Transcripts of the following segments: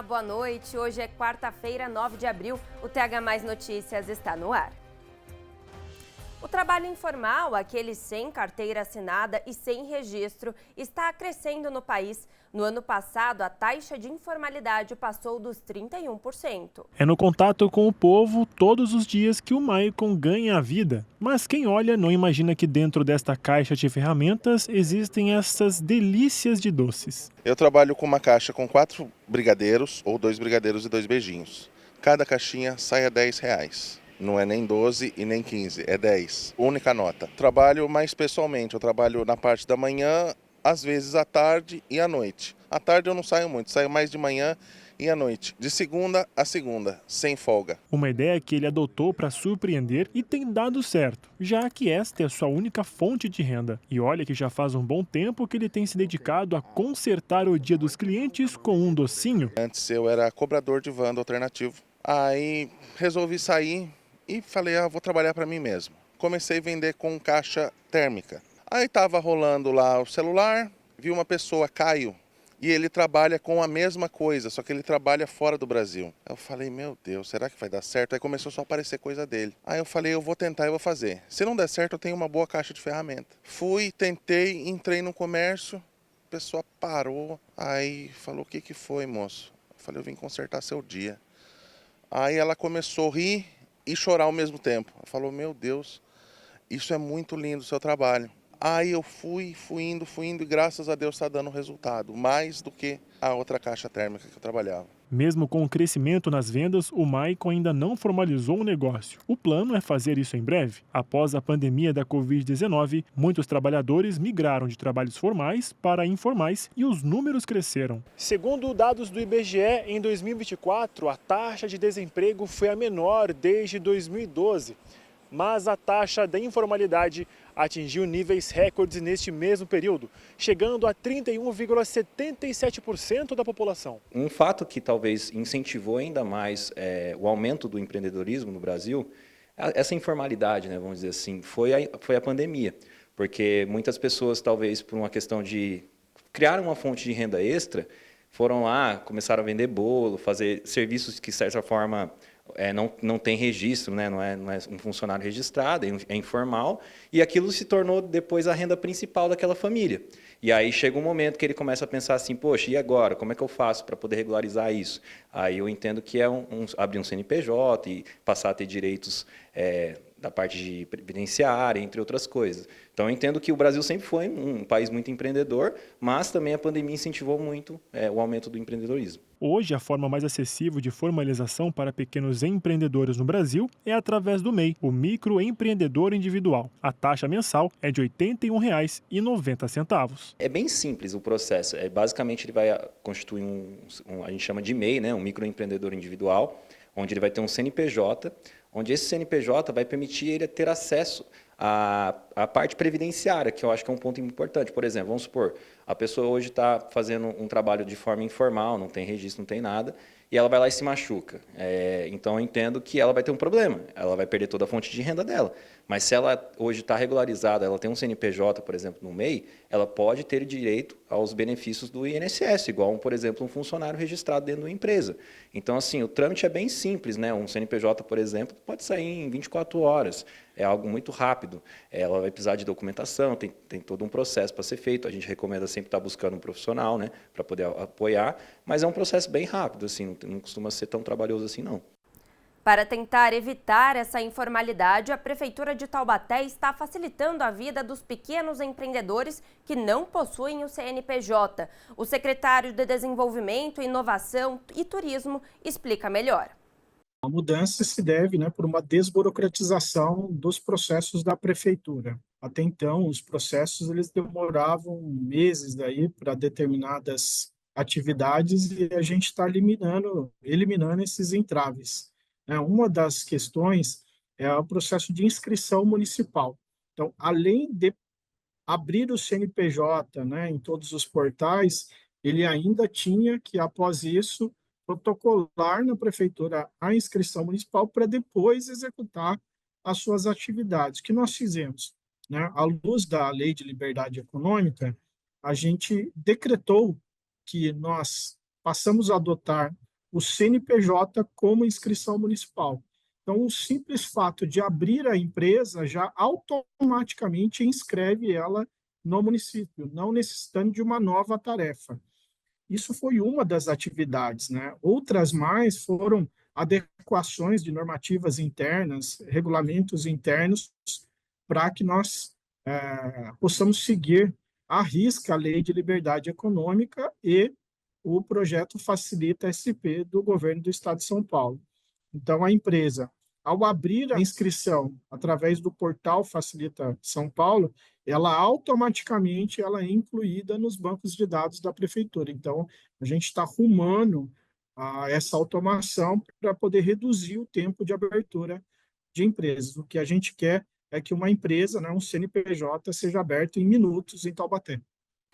Olá, boa noite. Hoje é quarta-feira, 9 de abril. O TH Mais Notícias está no ar. O trabalho informal, aquele sem carteira assinada e sem registro, está crescendo no país. No ano passado, a taxa de informalidade passou dos 31%. É no contato com o povo todos os dias que o Maicon ganha a vida. Mas quem olha não imagina que dentro desta caixa de ferramentas existem essas delícias de doces. Eu trabalho com uma caixa com 4 brigadeiros, ou 2 brigadeiros e 2 beijinhos. Cada caixinha sai a R$ 10. Não é nem 12 e nem 15, é 10. Única nota. Trabalho mais pessoalmente, eu trabalho na parte da manhã, às vezes à tarde e à noite. À tarde eu não saio muito, saio mais de manhã e à noite. De segunda a segunda, sem folga. Uma ideia que ele adotou para surpreender e tem dado certo, já que esta é a sua única fonte de renda. E olha que já faz um bom tempo que ele tem se dedicado a consertar o dia dos clientes com um docinho. Antes eu era cobrador de van do alternativo. Aí resolvi sair e falei, vou trabalhar para mim mesmo. Comecei a vender com caixa térmica. Aí estava rolando lá o celular, vi uma pessoa, Caio, e ele trabalha com a mesma coisa, só que ele trabalha fora do Brasil. Eu falei, meu Deus, será que vai dar certo? Aí começou só a aparecer coisa dele. Aí eu falei, eu vou tentar e vou fazer. Se não der certo, eu tenho uma boa caixa de ferramenta. Fui, tentei, entrei no comércio, a pessoa parou, aí falou, o que que foi, moço? Eu falei, eu vim consertar seu dia. Aí ela começou a rir e chorar ao mesmo tempo. Ela falou, meu Deus, isso é muito lindo o seu trabalho. Aí eu fui indo e graças a Deus está dando resultado, mais do que a outra caixa térmica que eu trabalhava. Mesmo com o crescimento nas vendas, o Maicon ainda não formalizou o negócio. O plano é fazer isso em breve. Após a pandemia da Covid-19, muitos trabalhadores migraram de trabalhos formais para informais e os números cresceram. Segundo dados do IBGE, em 2024, a taxa de desemprego foi a menor desde 2012. Mas a taxa da informalidade atingiu níveis recordes neste mesmo período, chegando a 31,77% da população. Um fato que talvez incentivou ainda mais o aumento do empreendedorismo no Brasil, essa informalidade, né, vamos dizer assim, foi a pandemia. Porque muitas pessoas, talvez por uma questão de criar uma fonte de renda extra, foram lá, começaram a vender bolo, fazer serviços que, de certa forma, não tem registro, né? Não é um funcionário registrado, é informal, e aquilo se tornou depois a renda principal daquela família. E aí chega um momento que ele começa a pensar assim, poxa, e agora? Como é que eu faço para poder regularizar isso? Aí eu entendo que é abrir um CNPJ e passar a ter direitos da parte de previdenciária, entre outras coisas. Então, eu entendo que o Brasil sempre foi um país muito empreendedor, mas também a pandemia incentivou muito o aumento do empreendedorismo. Hoje, a forma mais acessível de formalização para pequenos empreendedores no Brasil é através do MEI, o Microempreendedor Individual. A taxa mensal é de R$ 81,90. É bem simples o processo. Basicamente, ele vai constituir a gente chama de MEI, né, um microempreendedor individual, onde ele vai ter um CNPJ, onde esse CNPJ vai permitir ele ter acesso à parte previdenciária, que eu acho que é um ponto importante. Por exemplo, vamos supor, a pessoa hoje está fazendo um trabalho de forma informal, não tem registro, não tem nada, e ela vai lá e se machuca. Então, eu entendo que ela vai ter um problema, ela vai perder toda a fonte de renda dela. Mas se ela hoje está regularizada, ela tem um CNPJ, por exemplo, no MEI, ela pode ter direito aos benefícios do INSS, igual, por exemplo, um funcionário registrado dentro de uma empresa. Então, assim, o trâmite é bem simples, né? Um CNPJ, por exemplo, pode sair em 24 horas. É algo muito rápido. Ela vai precisar de documentação, tem todo um processo para ser feito. A gente recomenda sempre estar buscando um profissional, né, para poder apoiar, mas é um processo bem rápido, assim, não costuma ser tão trabalhoso assim, não. Para tentar evitar essa informalidade, a Prefeitura de Taubaté está facilitando a vida dos pequenos empreendedores que não possuem o CNPJ. O secretário de Desenvolvimento, Inovação e Turismo explica melhor. A mudança se deve, por uma desburocratização dos processos da prefeitura. Até então, os processos eles demoravam meses daí para determinadas atividades e a gente está eliminando esses entraves. Uma das questões é o processo de inscrição municipal. Então, além de abrir o CNPJ, em todos os portais, ele ainda tinha que, após isso, protocolar na prefeitura a inscrição municipal para depois executar as suas atividades. O que nós fizemos? À luz da Lei de Liberdade Econômica, a gente decretou que nós passamos a adotar o CNPJ como inscrição municipal. Então, o simples fato de abrir a empresa já automaticamente inscreve ela no município, não necessitando de uma nova tarefa. Isso foi uma das atividades, né? Outras mais foram adequações de normativas internas, regulamentos internos, para que nós possamos seguir à risca a Lei de Liberdade Econômica e o projeto Facilita SP do governo do Estado de São Paulo. Então, a empresa, ao abrir a inscrição através do portal Facilita São Paulo, ela automaticamente ela é incluída nos bancos de dados da prefeitura. Então, a gente está rumando a essa automação para poder reduzir o tempo de abertura de empresas. O que a gente quer é que uma empresa, né, um CNPJ, seja aberto em minutos em Taubaté.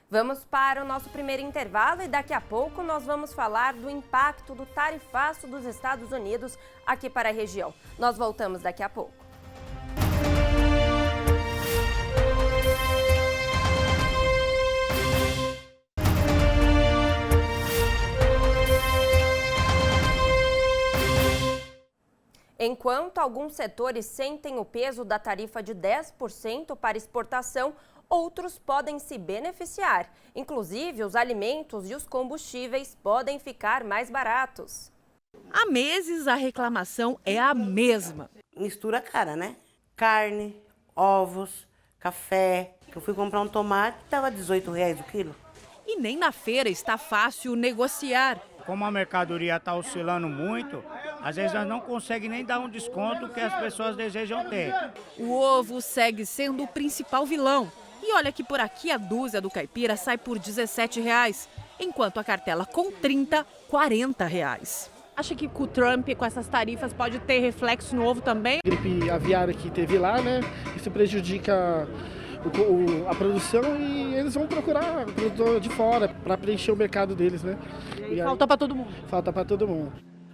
Vamos para o nosso primeiro intervalo e daqui a pouco nós vamos falar do impacto do tarifaço dos Estados Unidos aqui para a região. Nós voltamos daqui a pouco. Enquanto alguns setores sentem o peso da tarifa de 10% para exportação, outros podem se beneficiar. Inclusive, os alimentos e os combustíveis podem ficar mais baratos. Há meses a reclamação é a mesma. Mistura cara, né? Carne, ovos, café. Eu fui comprar um tomate, estava R$18 o quilo. E nem na feira está fácil negociar. Como a mercadoria está oscilando muito, às vezes nós não conseguimos nem dar um desconto que as pessoas desejam ter. O ovo segue sendo o principal vilão. E olha que por aqui a dúzia do caipira sai por R$17, enquanto a cartela com 30, R$40. Acha que com o Trump, com essas tarifas, pode ter reflexo no ovo também? A gripe aviária que teve lá, né? Isso prejudica a produção e eles vão procurar produtor de fora para preencher o mercado deles, né? E falta para todo mundo. Falta para todo mundo.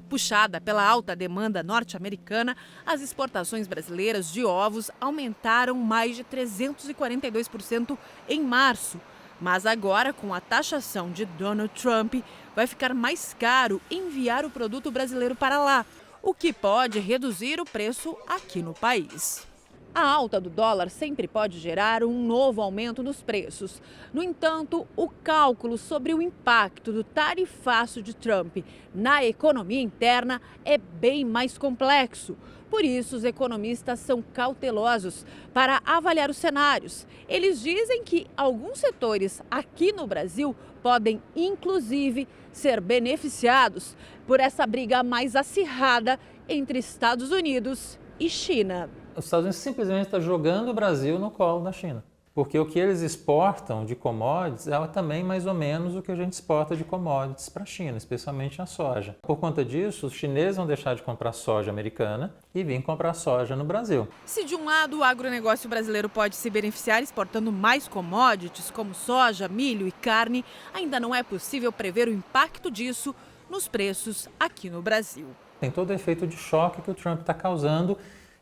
Puxada pela alta demanda norte-americana, as exportações brasileiras de ovos aumentaram mais de 342% em março. Mas agora, com a taxação de Donald Trump, vai ficar mais caro enviar o produto brasileiro para lá, o que pode reduzir o preço aqui no país. A alta do dólar sempre pode gerar um novo aumento nos preços. No entanto, o cálculo sobre o impacto do tarifaço de Trump na economia interna é bem mais complexo. Por isso, os economistas são cautelosos para avaliar os cenários. Eles dizem que alguns setores aqui no Brasil podem, inclusive, ser beneficiados por essa briga mais acirrada entre Estados Unidos e China. Os Estados Unidos simplesmente está jogando o Brasil no colo da China. Porque o que eles exportam de commodities é também mais ou menos o que a gente exporta de commodities para a China, especialmente a soja. Por conta disso, os chineses vão deixar de comprar soja americana e vir comprar soja no Brasil. Se de um lado o agronegócio brasileiro pode se beneficiar exportando mais commodities como soja, milho e carne, ainda não é possível prever o impacto disso nos preços aqui no Brasil. Tem todo o efeito de choque que o Trump está causando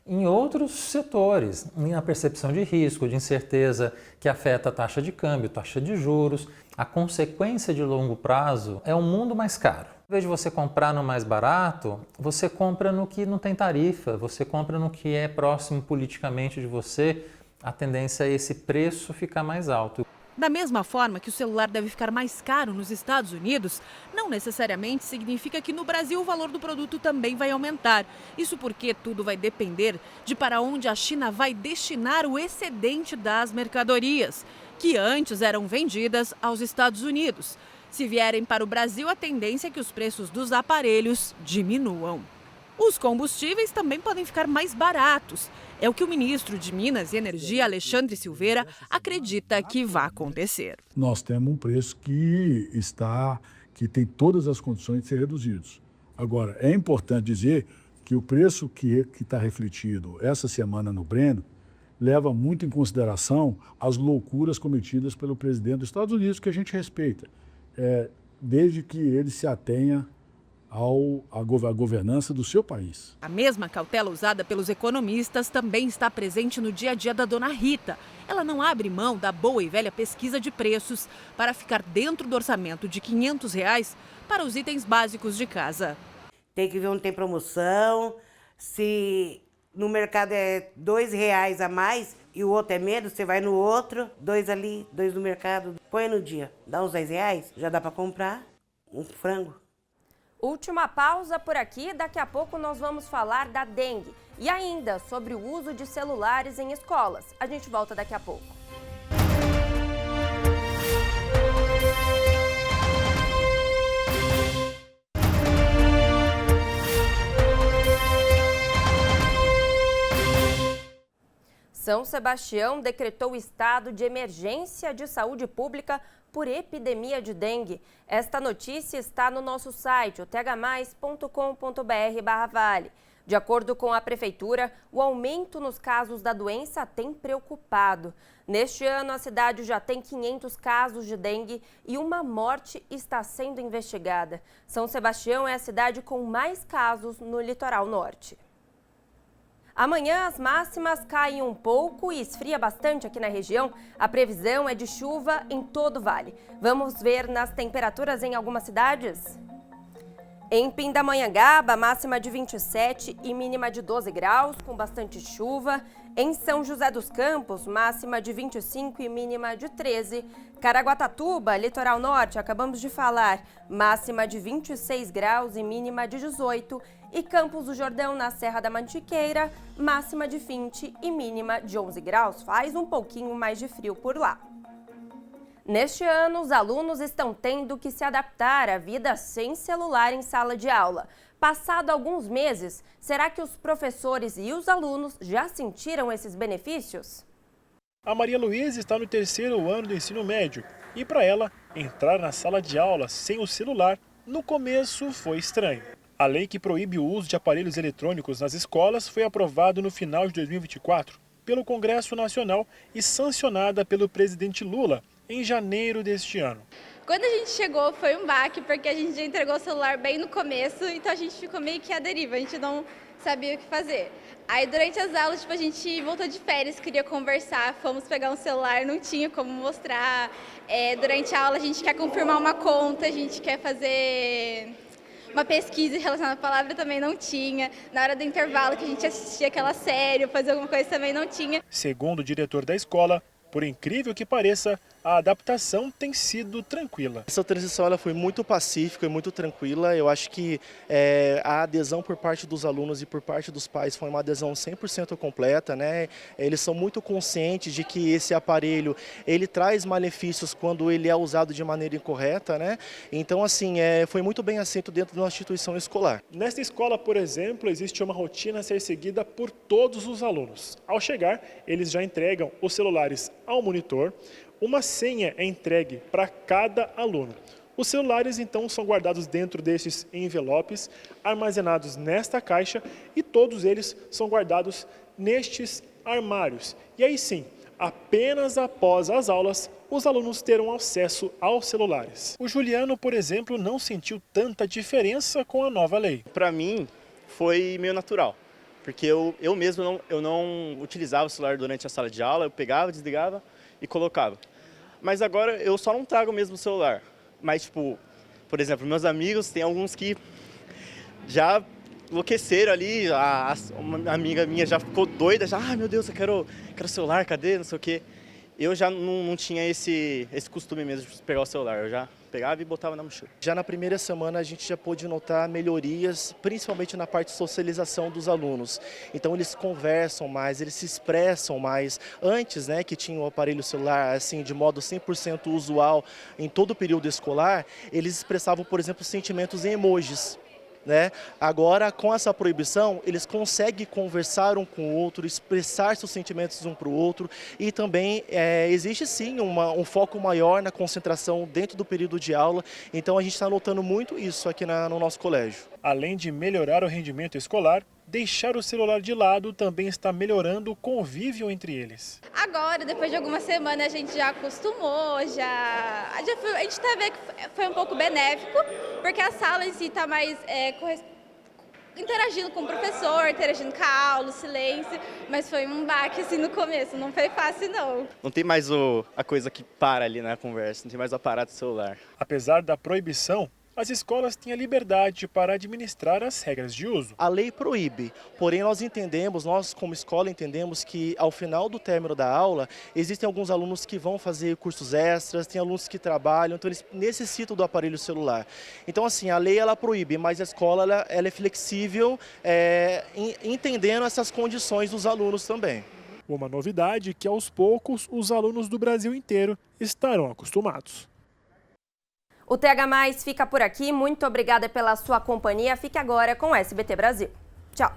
em outros setores, na percepção de risco, de incerteza que afeta a taxa de câmbio, taxa de juros. A consequência de longo prazo é um mundo mais caro. Em vez de você comprar no mais barato, você compra no que não tem tarifa, você compra no que é próximo politicamente de você, a tendência é esse preço ficar mais alto. Da mesma forma que o celular deve ficar mais caro nos Estados Unidos, não necessariamente significa que no Brasil o valor do produto também vai aumentar. Isso porque tudo vai depender de para onde a China vai destinar o excedente das mercadorias, que antes eram vendidas aos Estados Unidos. Se vierem para o Brasil, a tendência é que os preços dos aparelhos diminuam. Os combustíveis também podem ficar mais baratos. É o que o ministro de Minas e Energia, Alexandre Silveira, acredita que vai acontecer. Nós temos um preço que tem todas as condições de ser reduzido. Agora, é importante dizer que o preço que está refletido essa semana no Brent leva muito em consideração as loucuras cometidas pelo presidente dos Estados Unidos, que a gente respeita, desde que ele se atenha à governança do seu país. A mesma cautela usada pelos economistas também está presente no dia a dia da dona Rita. Ela não abre mão da boa e velha pesquisa de preços para ficar dentro do orçamento de R$500 para os itens básicos de casa. Tem que ver onde tem promoção, se no mercado é R$2 a mais e o outro é menos, você vai no outro, 2 ali, 2 no mercado, põe no dia, dá uns R$10, já dá para comprar um frango. Última pausa por aqui, daqui a pouco nós vamos falar da dengue e ainda sobre o uso de celulares em escolas. A gente volta daqui a pouco. São Sebastião decretou estado de emergência de saúde pública por epidemia de dengue. Esta notícia está no nosso site, o thmais.com.br/vale. De acordo com a Prefeitura, o aumento nos casos da doença tem preocupado. Neste ano, a cidade já tem 500 casos de dengue e uma morte está sendo investigada. São Sebastião é a cidade com mais casos no litoral norte. Amanhã as máximas caem um pouco e esfria bastante aqui na região. A previsão é de chuva em todo o vale. Vamos ver nas temperaturas em algumas cidades? Em Pindamonhangaba, máxima de 27 e mínima de 12 graus, com bastante chuva. Em São José dos Campos, máxima de 25 e mínima de 13. Caraguatatuba, litoral norte, acabamos de falar, máxima de 26 graus e mínima de 18. E Campos do Jordão, na Serra da Mantiqueira, máxima de 20 e mínima de 11 graus. Faz um pouquinho mais de frio por lá. Neste ano, os alunos estão tendo que se adaptar à vida sem celular em sala de aula. Passado alguns meses, será que os professores e os alunos já sentiram esses benefícios? A Maria Luísa está no 3º ano do ensino médio e, para ela, entrar na sala de aula sem o celular, no começo foi estranho. A lei que proíbe o uso de aparelhos eletrônicos nas escolas foi aprovada no final de 2024 pelo Congresso Nacional e sancionada pelo presidente Lula em janeiro deste ano. Quando a gente chegou foi um baque, porque a gente já entregou o celular bem no começo, então a gente ficou meio que à deriva, a gente não sabia o que fazer. Aí durante as aulas, a gente voltou de férias, queria conversar, fomos pegar um celular, não tinha como mostrar. Durante a aula a gente quer confirmar uma conta, a gente quer fazer uma pesquisa relacionada à palavra, também não tinha. Na hora do intervalo que a gente assistia aquela série, fazer alguma coisa também não tinha. Segundo o diretor da escola, por incrível que pareça, a adaptação tem sido tranquila. Essa transição ela foi muito pacífica e muito tranquila. Eu acho que a adesão por parte dos alunos e por parte dos pais foi uma adesão 100% completa, né? Eles são muito conscientes de que esse aparelho ele traz malefícios quando ele é usado de maneira incorreta, né? Então, assim, foi muito bem aceito dentro de uma instituição escolar. Nesta escola, por exemplo, existe uma rotina a ser seguida por todos os alunos. Ao chegar, eles já entregam os celulares ao monitor. Uma senha é entregue para cada aluno. Os celulares, então, são guardados dentro destes envelopes, armazenados nesta caixa e todos eles são guardados nestes armários. E aí sim, apenas após as aulas, os alunos terão acesso aos celulares. O Juliano, por exemplo, não sentiu tanta diferença com a nova lei. Para mim, foi meio natural, porque eu mesmo não utilizava o celular durante a sala de aula, eu pegava, desligava e colocava. Mas agora eu só não trago mesmo o celular. Mas, tipo, por exemplo, meus amigos, tem alguns que já enlouqueceram ali. Uma amiga minha já ficou doida, já, meu Deus, eu quero celular, cadê, não sei o quê. Eu já não tinha esse costume mesmo de pegar o celular, eu já pegava e botava na mochila. Já na primeira semana a gente já pôde notar melhorias, principalmente na parte de socialização dos alunos. Então eles conversam mais, eles se expressam mais. Antes, né, que tinha o aparelho celular assim de modo 100% usual em todo o período escolar, eles expressavam, por exemplo, sentimentos em emojis. Né? Agora, com essa proibição, eles conseguem conversar um com o outro, expressar seus sentimentos um para o outro e também existe sim um foco maior na concentração dentro do período de aula, então a gente está notando muito isso aqui no nosso colégio. Além de melhorar o rendimento escolar, deixar o celular de lado também está melhorando o convívio entre eles. Agora, depois de algumas semanas, a gente já acostumou, a gente tá vendo que foi um pouco benéfico, porque a sala em si está mais interagindo com o professor, interagindo com a aula, o silêncio, mas foi um baque assim no começo, não foi fácil não. Não tem mais a coisa que para ali na conversa, não tem mais o aparato do celular. Apesar da proibição, as escolas têm a liberdade para administrar as regras de uso. A lei proíbe, porém nós como escola entendemos que ao final do término da aula, existem alguns alunos que vão fazer cursos extras, tem alunos que trabalham, então eles necessitam do aparelho celular. Então assim, a lei ela proíbe, mas a escola ela é flexível, entendendo essas condições dos alunos também. Uma novidade que aos poucos os alunos do Brasil inteiro estarão acostumados. O TH+ fica por aqui. Muito obrigada pela sua companhia. Fique agora com o SBT Brasil. Tchau.